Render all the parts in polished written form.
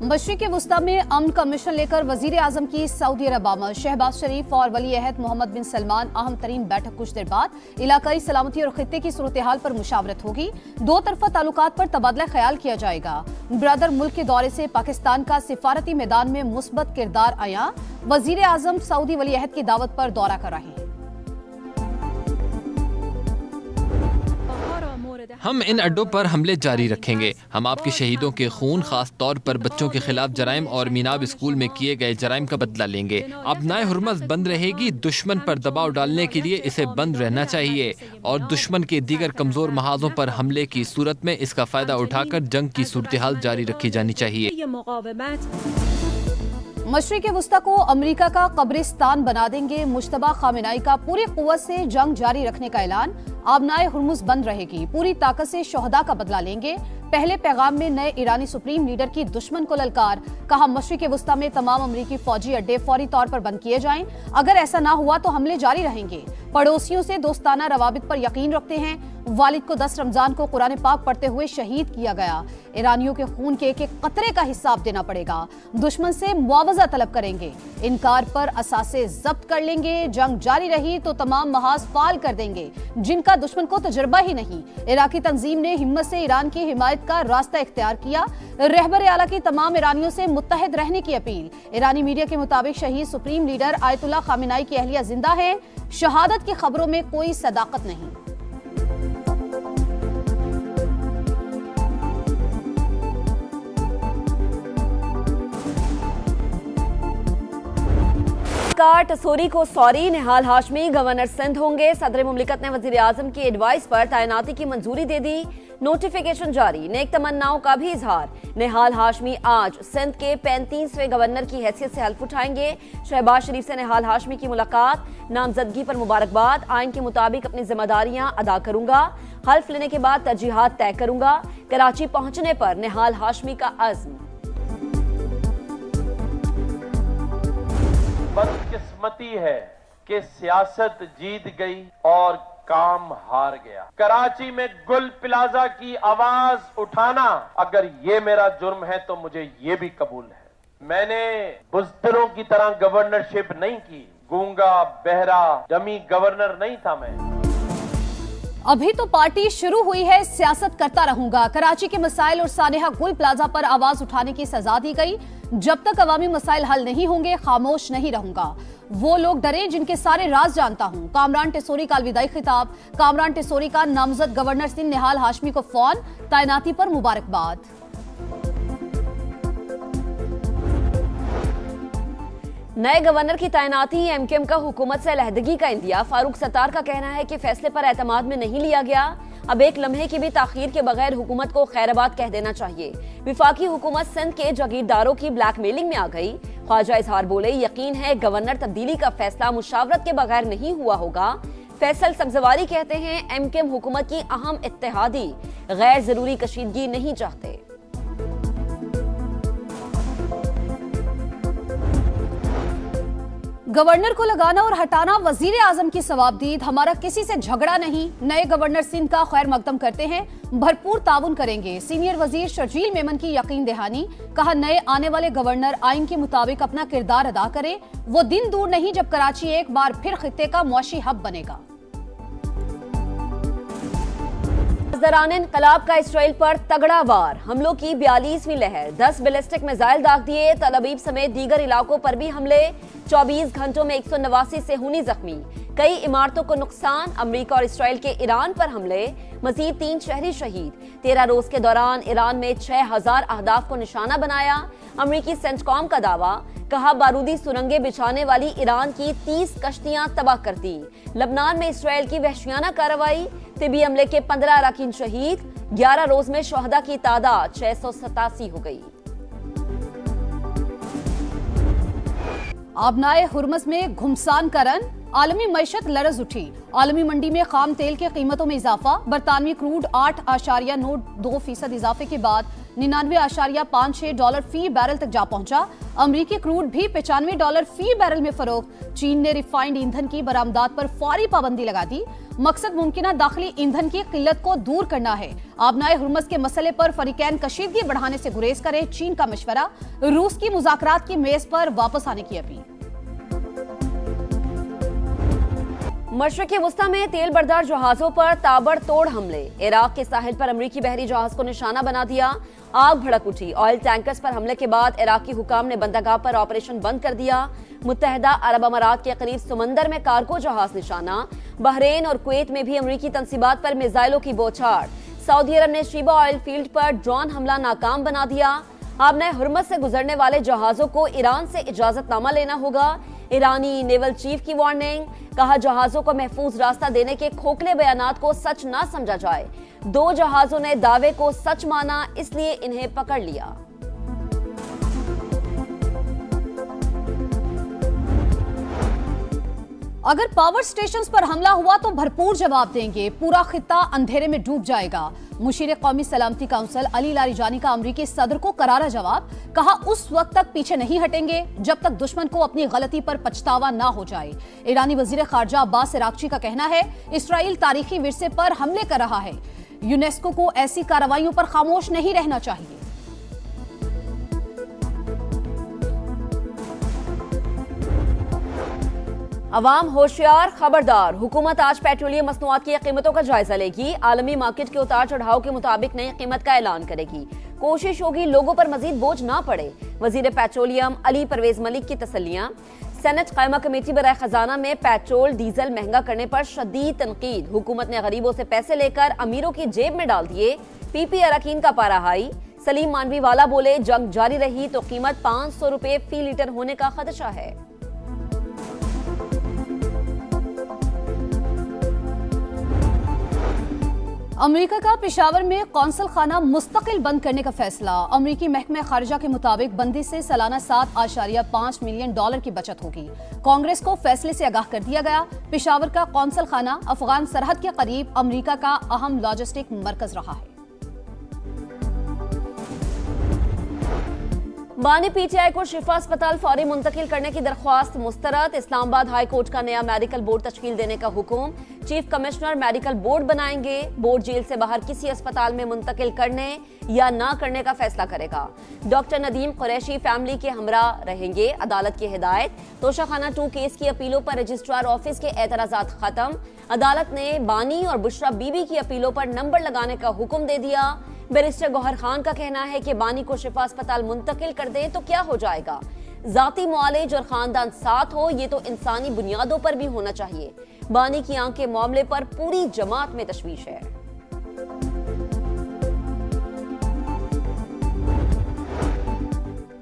मशरिक़ वुस्ता में अमन का मिशन लेकर वजीर आजम की सऊदी अरब आमद। शहबाज शरीफ और वली अहद मोहम्मद बिन सलमान अहम तरीन बैठक कुछ देर बाद। इलाकाई सलामती और खित्ते की सूरत हाल पर मुशावरत होगी। दो तरफा ताल्लुकात पर तबादला ख्याल किया जाएगा। ब्रदर मुल्क के दौरे से पाकिस्तान का सिफारती मैदान में मुस्बत किरदार आया। वजीर आजम सऊदी वली अहद की दावत पर दौरा कर रहे हैं। हम इन अड्डों पर हमले जारी रखेंगे। हम आपके शहीदों के खून, खास तौर पर बच्चों के खिलाफ जराइम और मीनाब स्कूल में किए गए जराइम का बदला लेंगे। अपनाए हुर्मस बंद रहेगी। दुश्मन पर दबाव डालने के लिए इसे बंद रहना चाहिए और दुश्मन के दीगर कमजोर महाजों पर हमले की सूरत में इसका फायदा उठाकर जंग की सूरत हाल जारी रखी जानी चाहिए। मशरिक़ वुस्ता को अमरीका का कब्रिस्तान बना देंगे। मुश्तबा खामेनाई का पूरी कुव्वत से जंग जारी रखने का ऐलान। आबनाए हुर्मुज बंद रहेगी। पूरी ताकत से शोहदा का बदला लेंगे। पहले पैगाम में नए ईरानी सुप्रीम लीडर की दुश्मन को ललकार। कहा, मशरिक़ वुस्ता में तमाम अमरीकी फौजी अड्डे फौरी तौर पर बंद किए जाएं। अगर ऐसा ना हुआ तो हमले जारी रहेंगे। पड़ोसियों से दोस्ताना रवाबित पर यकीन रखते हैं। वालिद को 10 रमजान को कुरान पाक पढ़ते हुए शहीद किया गया। ईरानियों के खून के एक एक कतरे का हिसाब देना पड़ेगा। दुश्मन से मुआवजा तलब करेंगे। इनकार पर असासे जब्त कर लेंगे। जंग जारी रही तो तमाम महाज फाल कर देंगे जिनका दुश्मन को तजुर्बा ही नहीं। इराकी तंजीम ने हिम्मत से ईरान की हिमायत का रास्ता इख्तियार किया। रहबर आला की तमाम ईरानियों से मुत्तहिद रहने की अपील। ईरानी मीडिया के मुताबिक शहीद सुप्रीम लीडर आयतुल्लाह खामेनाई की अहलिया जिंदा है। शहादत की खबरों में कोई सदाकत नहीं। टसोरी को सॉरी। निहाल हाशमी गवर्नर सिंध होंगे। सदर मुमलिकत ने वजीर आजम की एडवाइस पर तैनाती की मंजूरी दे दी। नोटिफिकेशन जारी। नेक तमन्नाओं का भी इजहार। निहाल हाशमी आज सिंध के 35वें गवर्नर की हैसियत से हल्फ उठाएंगे। शहबाज शरीफ से निहाल हाशमी की मुलाकात। नामजदगी पर मुबारकबाद। आइन के मुताबिक अपनी जिम्मेदारियां अदा करूंगा। हल्फ लेने के बाद तरजीहात तय करूंगा। कराची पहुंचने पर निहाल हाशमी का अज़्म। बदकिस्मती है कि सियासत जीत गई और काम हार गया। कराची में गुल प्लाजा की आवाज उठाना अगर ये मेरा जुर्म है तो मुझे ये भी कबूल है। मैंने बुज़दिलों की तरह गवर्नरशिप नहीं की। गूंगा बहरा डमी गवर्नर नहीं था मैं। अभी तो पार्टी शुरू हुई है, सियासत करता रहूंगा। कराची के मसाइल और सानेहा गुल प्लाजा पर आवाज उठाने की सजा दी गई। जब तक अवामी मसाइल हल नहीं होंगे खामोश नहीं रहूंगा। वो लोग डरे जिनके सारे राज जानता हूं। कामरान टेसोरी का अलविदाई खिताब। कामरान टेसोरी का नामजद गवर्नर सिंध निहाल हाशमी को फोन। तैनाती पर मुबारकबाद। नए गवर्नर की तैनाती। एमकेएम का हुकूमत से अलहदगी का इंदिया। फारूक सत्तार का कहना है कि फैसले पर एतमाद में नहीं लिया गया। अब एक लम्हे की भी ताखीर के बगैर हुकूमत को खैराबाद कह देना चाहिए। विफाकी हुकूमत सिंध के जागीरदारों की ब्लैकमेलिंग में आ गई। ख्वाजा इजहार बोले, यकीन है गवर्नर तब्दीली का फैसला मुशावरत के बगैर नहीं हुआ होगा। फैसल सब्जवारी कहते हैं एमकेएम हुकूमत की अहम इत्तेहादी गैर जरूरी कशीदगी नहीं चाहते। गवर्नर को लगाना और हटाना वजीर आजम की सवाबदीद। हमारा किसी से झगड़ा नहीं। नए गवर्नर सिंध का खैर मकदम करते हैं। भरपूर ताउन करेंगे। सीनियर वजीर शर्जील मेमन की यकीन दहानी। कहा, नए आने वाले गवर्नर आइन के मुताबिक अपना किरदार अदा करे। वो दिन दूर नहीं जब कराची एक बार फिर खित्ते का मुआशी हब बनेगा। दौरान इनकलाब का इसराइल पर तगड़ा वार। हमलों की 42वीं लहर। 10 बैलिस्टिक मिसाइल दाग दिए। तल अबीब समेत दीगर इलाकों पर भी हमले। 24 घंटों में 189 से हुनी जख्मी। कई इमारतों को नुकसान। अमेरिका और इसराइल के ईरान पर हमले। मजीद 3 शहरी शहीद। 13 रोज के दौरान ईरान में 6000 अहदाफ को निशाना बनाया। अमेरिकी सेंटकॉम का दावा। कहा, बारूदी सुरंगें बिछाने वाली ईरान की 30 कश्तियां तबाह कर दी। लबनान में इसराइल की वहशियाना कार्रवाई। तिबी हमले के 15 अरकान शहीद। 11 रोज में शोहदा की तादाद 687 हो गई। आबनाए हुर्मस में घुमसान का रन। आलमी मईशत लरज उठी। आलमी मंडी में खाम तेल की कीमतों में इजाफा। बरतानवी क्रूड 8.92% इजाफे के बाद $99.56 फी बैरल तक जा पहुंचा। अमरीकी क्रूड भी $95 फी बैरल में फरोख्त। चीन ने रिफाइंड ईंधन की बरामदात पर फौरी पाबंदी लगा दी। मकसद मुमकिन दाखिली ईंधन की किल्लत को दूर करना है। आबनाए हुर्मुज़ के मसले पर फरीकैन कशीदगी बढ़ाने से गुरेज करे, चीन का मशवरा। रूस की मुज़ाकरात की मेज पर वापस आने की अपील। मशरक़ी वुस्ता में तेल बरदार जहाजों पर ताबड़तोड़ हमले। इराक के साहिल पर अमरीकी बहरी जहाज को निशाना बना दिया। आग भड़क उठी। ऑयल टैंकर्स पर हमले के बाद इराकी हुकाम ने बंदरगाह पर ऑपरेशन बंद कर दिया। मुत्तहिदा अरब अमारात के करीब समंदर में कार्गो जहाज निशाना। बहरीन और कुवैत में भी अमरीकी तंसीबात पर मिसाइलों की बौछार। सऊदी अरब ने शीबा ऑयल फील्ड पर ड्रोन हमला नाकाम बना दिया। आबनाए हुर्मुज़ से गुजरने वाले जहाजों को ईरान से इजाजतनामा लेना होगा। ईरानी नेवल चीफ की वार्निंग। कहा, जहाजों को महफूज रास्ता देने के खोखले बयानात को सच ना समझा जाए। 2 जहाजों ने दावे को सच माना, इसलिए इन्हें पकड़ लिया। अगर पावर स्टेशंस पर हमला हुआ तो भरपूर जवाब देंगे, पूरा खित्ता अंधेरे में डूब जाएगा। मुशीर कौमी सलामती काउंसिल अली लारीजानी का अमरीकी सदर को करारा जवाब। कहा, उस वक्त तक पीछे नहीं हटेंगे जब तक दुश्मन को अपनी गलती पर पछतावा ना हो जाए। ईरानी वजीर खारजा अब्बास इराक्ची का कहना है, इसराइल तारीखी विरसे पर हमले कर रहा है। यूनेस्को को ऐसी कार्रवाइयों पर खामोश नहीं रहना चाहिए। अवाम होशियार, खबरदार। हुकूमत आज पेट्रोलियम मसनूआत की कीमतों का जायजा लेगी। आलमी मार्केट के उतार चढ़ाव के मुताबिक नई कीमत का ऐलान करेगी। कोशिश होगी लोगों पर मजीद बोझ ना पड़े। वजीर पेट्रोलियम अली परवेज मलिक की तसल्लियां। सेनेट कायमा कमेटी बराए खजाना में पेट्रोल डीजल महंगा करने पर शदीद तनकीद। हुकूमत ने गरीबों से पैसे लेकर अमीरों की जेब में डाल दिए। पीपी अरकान का पारा हाई। सलीम मानवी वाला बोले, जंग जारी रही तो कीमत 500 रुपए फी लीटर होने का खदशा है। अमेरिका का पेशावर में कौंसल खाना मुस्तकिल बंद करने का फैसला। अमेरिकी महकमे खारिजा के मुताबिक बंदी से सालाना $7.5 मिलियन की बचत होगी। कांग्रेस को फैसले से आगाह कर दिया गया। पेशावर का कौंसल खाना अफगान सरहद के करीब अमेरिका का अहम लॉजिस्टिक मरकज रहा है। बानी पीटीआई को शिफा अस्पताल फौरी मुंतकिल करने की दरख्वास्त मुस्तरद। इस्लामाबाद हाई कोर्ट का नया मेडिकल बोर्ड तश्कील देने का हुक्म। चीफ कमिश्नर मेडिकल बोर्ड बनाएंगे। बोर्ड जेल से बाहर किसी अस्पताल में मुंतकिल करने या ना करने का फैसला करेगा। डॉक्टर नदीम कुरैशी फैमिली के हमरा रहेंगे। अदालत की हिदायत। तोशाखाना 2 केस की अपीलों पर रजिस्ट्रार ऑफिस के एतराजात खत्म। अदालत ने बानी और बुशरा बीबी की अपीलों पर नंबर लगाने का हुक्म दे दिया। बैरिस्टर गौहर खान का कहना है कि बानी को शिफा अस्पताल मुंतकिल कर दें तो क्या हो जाएगा। जाती मुआलिज और खानदान साथ हो, ये तो इंसानी बुनियादों पर भी होना चाहिए। बानी की आंख के मामले पर पूरी जमात में तशवीश है।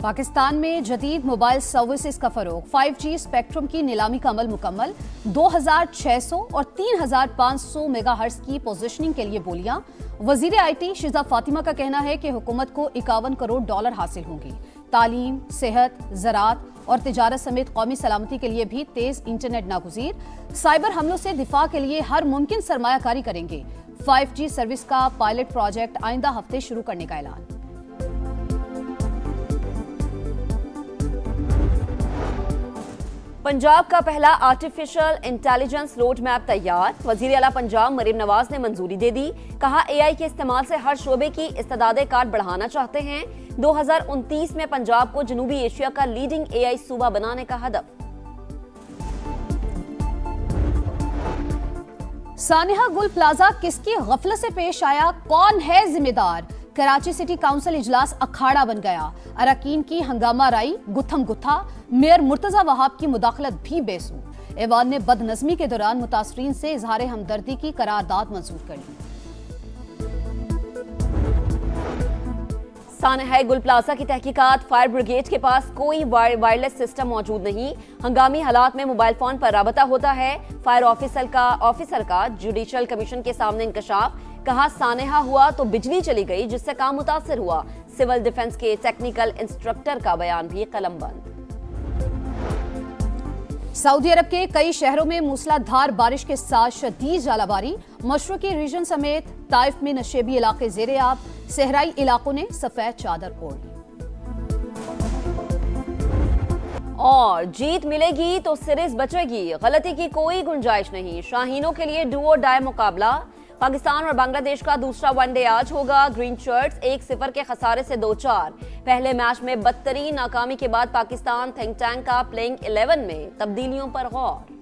पाकिस्तान में जदीद मोबाइल सर्विसेज का फरोग। 5G स्पेक्ट्रम की नीलामी का अमल मुकम्मल। 2600 और 3500 मेगाहर्ट्ज की पोजीशनिंग के लिए बोलियां। वजीर IT शिजा फातिमा का कहना है कि हुकूमत को $51 करोड़ हासिल होंगी। तालीम, सेहत, ज़राअत और तिजारत समेत कौमी सलामती के लिए भी तेज इंटरनेट नागुज़ीर। साइबर हमलों से दिफा के लिए हर मुमकिन सरमायाकारी करेंगे। 5G सर्विस का पायलट प्रोजेक्ट आइंदा हफ्ते शुरू करने का ऐलान। पंजाब का पहला आर्टिफिशियल इंटेलिजेंस रोड मैप तैयार। वजीर आला पंजाब मरीम नवाज ने मंजूरी दे दी। कहा, AI के इस्तेमाल से हर शोबे की इस्तेदादे कार बढ़ाना चाहते हैं। 2029 में पंजाब को जनूबी एशिया का लीडिंग AI सूबा बनाने का हदफ। सानिहा गुल प्लाजा किसकी गफलत से पेश आया, कौन है जिम्मेदार। कराची सिटी काउंसिल इजलास अखाड़ा बन गया। अरकान की हंगामा राई गुत्थम गुत्था। मेयर मुर्तजा वहाब की मुदाखलत भी बेसू। ऐवान ने बदनज़मी के दौरान मुतासरीन से इजहार हमदर्दी की करारदाद मंजूर कर ली। सानिहा गुल प्लाजा की तहकीकात। फायर ब्रिगेड के पास कोई वायरलेस सिस्टम मौजूद नहीं। हंगामी हालात में मोबाइल फोन पर राबता होता है। फायर ऑफिसर का जुडिशल कमीशन के सामने इंकशाफ। कहा, सानिहा हुआ तो बिजली चली गई जिससे काम मुतासिर हुआ। सिविल डिफेंस के टेक्निकल इंस्ट्रक्टर का बयान भी कलमबंद। सऊदी अरब के कई शहरों में मूसलाधार बारिश के साथ शदीद जालाबारी, मशरकी रीजन समेत ताइफ में नशेबी इलाके ज़ेरे आब, सहराई इलाकों ने सफेद चादर ओढ़ ली। और जीत मिलेगी तो सीरीज बचेगी, गलती की कोई गुंजाइश नहीं। शाहीनों के लिए डू और डाई मुकाबला। पाकिस्तान और बांग्लादेश का दूसरा वनडे आज होगा। ग्रीन शर्ट्स 1-0 के खसारे से 2-4। पहले मैच में बदतरीन नाकामी के बाद पाकिस्तान थिंक टैंक का प्लेइंग 11 में तब्दीलियों पर गौर।